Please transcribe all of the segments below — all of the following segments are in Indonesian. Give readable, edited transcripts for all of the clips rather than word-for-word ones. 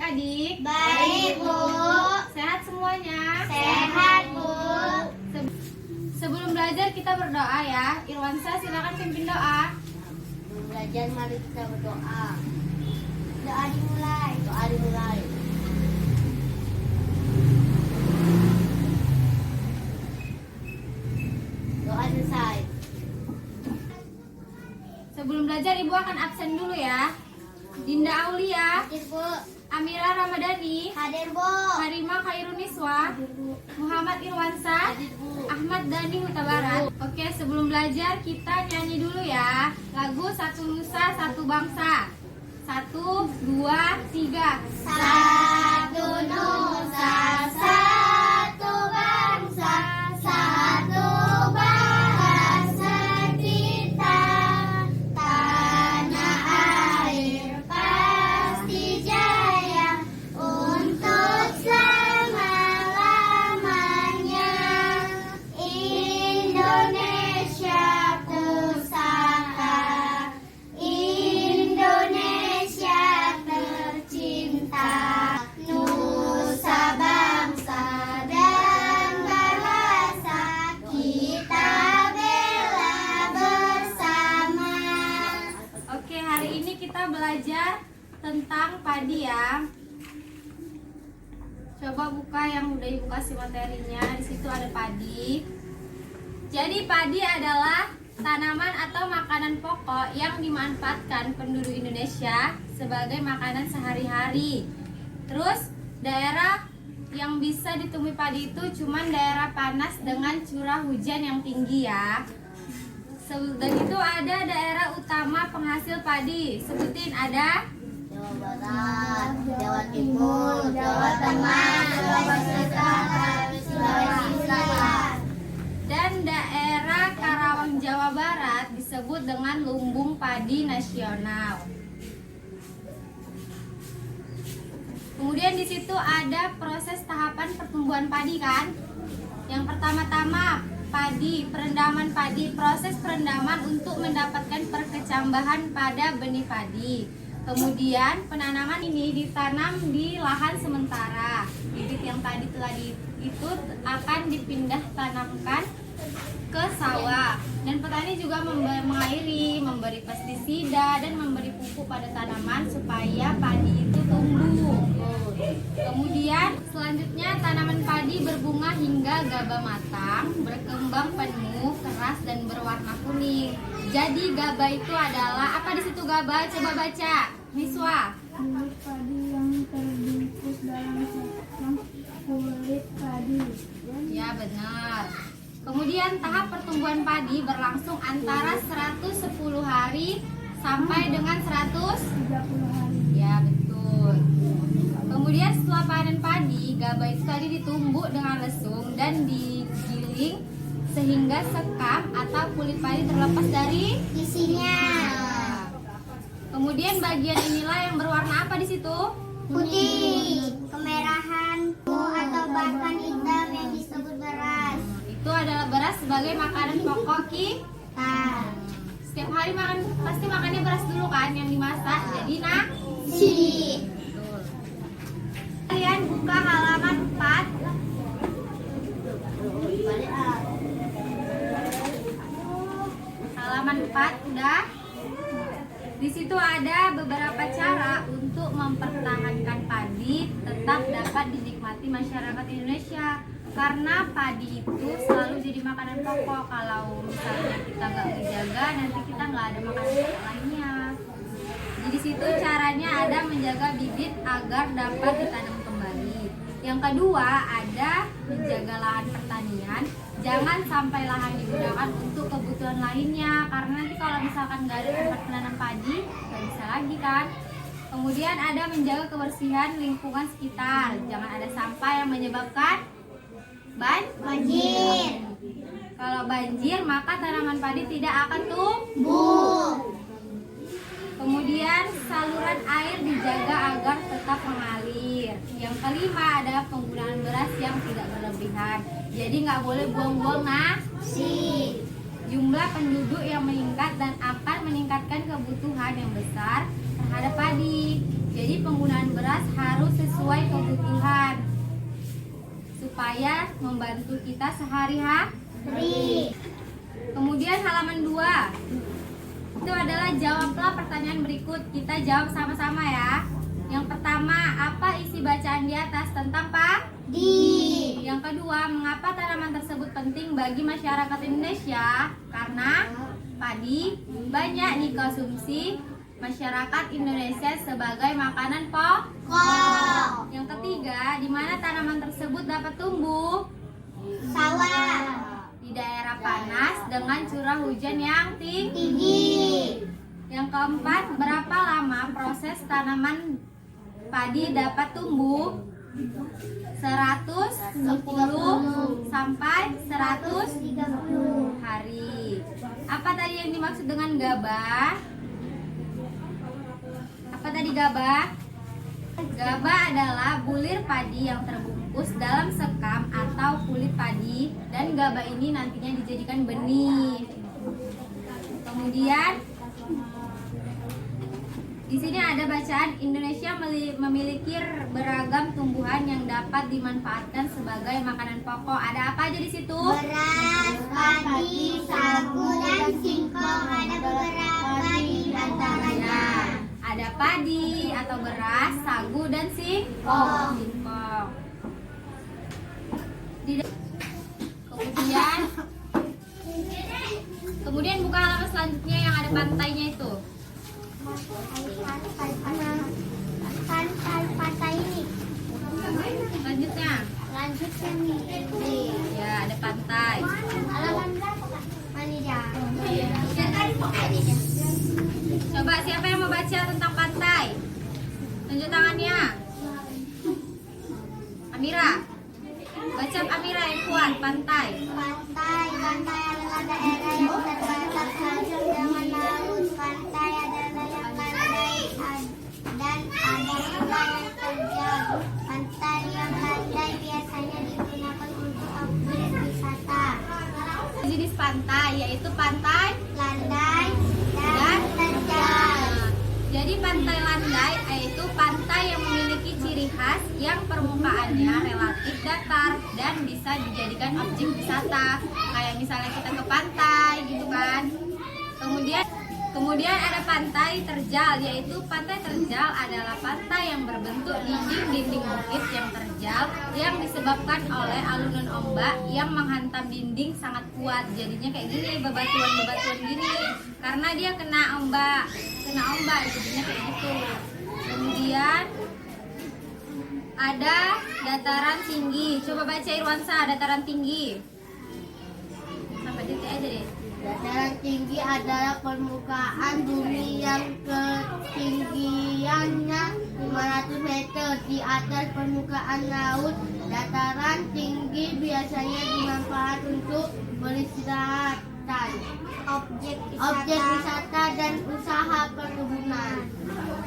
adik-adik? Baik, Bu. Sehat semuanya? Sehat, Bu. Sebelum belajar kita berdoa ya. Irwansa silakan pimpin doa. Belajar, mari kita berdoa. Doa dimulai. Doa dimulai. Doa selesai. Sebelum belajar Ibu akan absen dulu ya. Dinda Aulia, Hadir, Bu. Amira Ramadhani, Hadir, Bu. Harima Khairuniswa, Muhammad Irwansa, Hadir, Bu. Ahmad Dhani Huta Barat. Oke, sebelum belajar kita nyanyi dulu ya. Lagu Satu Nusa Satu Bangsa. 1, 2, 3. Satu nusa, satu bangsa, satu bahasa kita. Tanah air pasti jaya untuk selama-lamanya. Indonesia pusaka, Indonesia tercinta. Nusa bangsa dan bahasa kita bela bersama. Oke, hari ini kita belajar tentang padi ya. Coba buka yang udah Ibu kasih materinya. Di situ ada padi. Jadi padi adalah tanaman atau makanan pokok yang dimanfaatkan penduduk Indonesia sebagai makanan sehari-hari. Terus daerah yang bisa ditemui padi itu cuman daerah panas dengan curah hujan yang tinggi ya. Dan itu ada daerah utama penghasil padi. Sebutin ada Jawa Barat, Jawa Timur, Jawa Tengah, Sulawesi Selatan, Sulawesi Selatan. dan daerah Karawang Jawa Barat disebut dengan lumbung padi nasional. Kemudian di situ ada proses tahapan pertumbuhan padi kan. Yang pertama-tama padi, perendaman padi, proses perendaman untuk mendapatkan perkecambahan pada benih padi. Kemudian penanaman ini ditanam di lahan sementara. Bibit yang tadi telah itu akan dipindah tanamkan ke sawah. Dan petani juga mengairi, memberi pestisida dan memberi pupuk pada tanaman supaya padi itu tumbuh. Kemudian selanjutnya tanaman padi berbunga hingga gabah matang, berkembang penuh, keras dan berwarna kuning. Jadi gabah itu adalah apa di situ gabah? Coba baca, Miswa. Kulit padi yang terbungkus dalam sekam kulit padi. Ya benar. Kemudian tahap pertumbuhan padi berlangsung antara 110 hari sampai dengan 30 hari. Ya betul. Kemudian setelah panen padi, gabah itu tadi ditumbuk dengan lesung dan digiling sehingga sekam atau kulit padi terlepas dari Isinya Kemudian bagian inilah yang berwarna apa di situ? putih, kemerahan, atau bahkan hitam yang disebut beras. Itu adalah beras sebagai makanan pokok kita. Setiap hari pasti makannya beras dulu kan yang dimasak. Jadi Si. betul. Kalian buka halaman 4. Halaman 4 udah. Di situ ada beberapa cara untuk mempertahankan padi tetap dapat dinikmati masyarakat Indonesia. Karena padi itu selalu jadi makanan pokok. Kalau misalnya kita nggak menjaga, nanti kita nggak ada makanan pokok lainnya. Jadi di situ caranya ada menjaga bibit agar dapat ditanam kembali. Yang kedua ada menjaga lahan pertanian. Jangan sampai lahan digunakan untuk kebutuhan lainnya. Karena nanti kalau misalkan nggak ada tempat menanam padi, nggak bisa lagi kan. Kemudian ada menjaga kebersihan lingkungan sekitar. Jangan ada sampah yang menyebabkan Banjir. Kalau banjir maka tanaman padi tidak akan tumbuh. Bu. Kemudian saluran air dijaga agar tetap mengalir. Yang kelima adalah penggunaan beras yang tidak berlebihan. Jadi nggak boleh buang-buang nasi. Jumlah penduduk yang meningkat dan akan meningkatkan kebutuhan yang besar terhadap padi. Jadi penggunaan beras harus sesuai kebutuhan supaya membantu kita sehari-hari. Kemudian halaman 2 itu adalah jawablah pertanyaan berikut. Kita jawab sama-sama ya. Yang pertama, apa isi bacaan di atas tentang padi? Yang kedua, mengapa tanaman tersebut penting bagi masyarakat Indonesia? Karena padi banyak dikonsumsi masyarakat Indonesia sebagai makanan pokok. Yang ketiga, di mana tanaman tersebut dapat tumbuh? Sawah. Di daerah panas dengan curah hujan yang Tinggi. Yang keempat, berapa lama proses tanaman padi dapat tumbuh? 110 sampai 130 hari. Apa tadi yang dimaksud dengan gabah? Apa tadi gabah? Gabah adalah bulir padi yang terbungkus dalam sekam atau kulit padi, dan gabah ini nantinya dijadikan benih. Kemudian di sini ada bacaan, Indonesia memiliki beragam tumbuhan yang dapat dimanfaatkan sebagai makanan pokok. Ada apa aja di situ? Beras, padi, sagu, dan singkong. Ada beberapa di antaranya. Ada padi atau beras, sagu, dan singkong. Kemudian buka halaman selanjutnya yang ada pantainya itu. Pantai ini. Selanjutnya, nih. ya ada pantai. Halaman berapa, Kak? Mana dia? Coba siapa yang mau baca tentang pantai? Tunjuk tangannya. Amira. Baca Amira yang kuat, pantai. Pantai adalah daerah yang terbatas langsung dengan laut. Pantai adalah yang landai dan ada pula yang terjal. Pantai yang landai biasanya digunakan untuk objek wisata. Jenis pantai yaitu pantai Landai dan terjal. Jadi pantai landai yaitu pantai yang memiliki ciri khas yang permukaannya relatif datar dan bisa dijadikan objek wisata. Kayak misalnya kita ke pantai gitu kan. Kemudian ada pantai terjal, yaitu pantai terjal adalah pantai yang berbentuk dinding bukit yang terjal yang disebabkan oleh alunan ombak yang menghantam dinding sangat kuat. Jadinya kayak gini, bebatuan gini. Karena dia kena ombak jadinya kayak gitu. Kemudian ada dataran tinggi. Coba baca Irwansa, dataran tinggi. Sampai titik aja deh. Dataran tinggi adalah permukaan bumi yang ketinggiannya 500 meter di atas permukaan laut. Dataran tinggi biasanya dimanfaatkan untuk peristirahatan, objek wisata dan usaha perkebunan.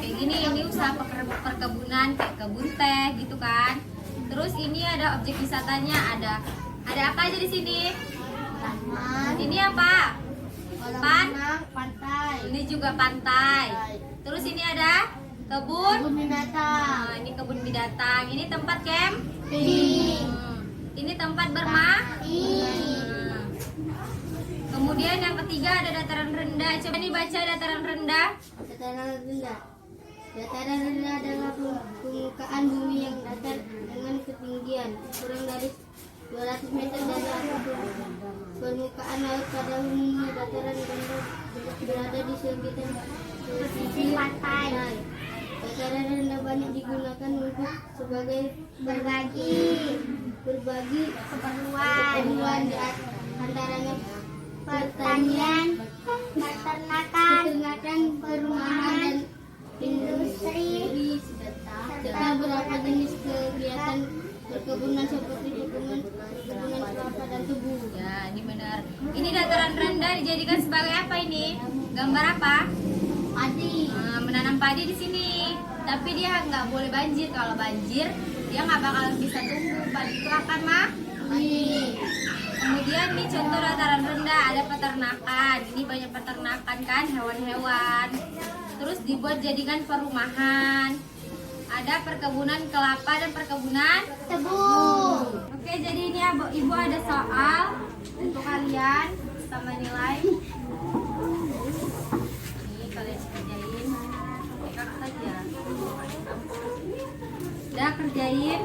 Kayak gini, ini usaha perkebunan kayak kebun teh gitu kan. Terus ini ada objek wisatanya, ada apa aja di sini? Taman. Ini apa? Pantai. Ini juga pantai. Terus ini ada kebun. Binatang. Nah, ini kebun binatang. Ini tempat Camping. Ini tempat bermain. Iya. Kemudian yang ketiga ada dataran rendah. Coba nih baca dataran rendah. Dataran rendah. Dataran rendah adalah permukaan bumi yang datar dengan ketinggian kurang dari 200 meter dari atas permukaan laut. Pada umumnya dataran rendah berada di sekitar sisi pantai. Dataran rendah banyak digunakan untuk sebagai berbagi keperluan di antaranya pertanian, peternakan, perumahan, dan industri, serta beberapa jenis kegiatan perkebunan seperti perkebunan kelapa dan tebu. Ya, ini benar. Ini dataran rendah dijadikan sebagai apa ini? Gambar apa? Padi. Menanam padi di sini. Tapi dia nggak boleh banjir. Kalau banjir, dia nggak bakal bisa tumbuh. Padi itu akan mati. Kemudian nih contoh dataran rendah, ada peternakan. Ini banyak peternakan kan, hewan-hewan. Terus dibuat jadikan perumahan. Ada perkebunan kelapa dan perkebunan tebu. Oke, jadi ini Ibu ada soal untuk kalian sama nilai. Ini kalian kerjain. Pegang saja. Udah kerjain.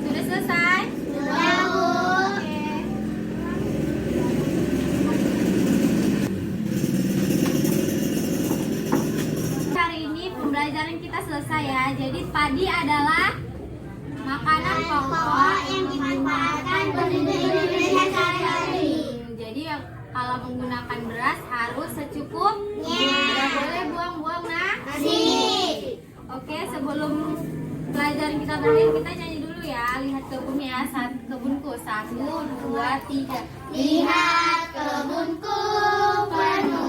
Sudah selesai? Sudah, Bu. Oke. Hari ini pembelajaran kita selesai ya. Jadi padi adalah makanan pokok yang dimanfaatkan penduduk Indonesia sehari-hari. Jadi kalau menggunakan beras harus secukupnya. Tidak boleh buang-buang nasi. Oke, sebelum pelajaran kita berakhir kita nyanyi dulu ya. Lihat kebun ya, kebunku. 1, 2, 3. Lihat kebunku penuh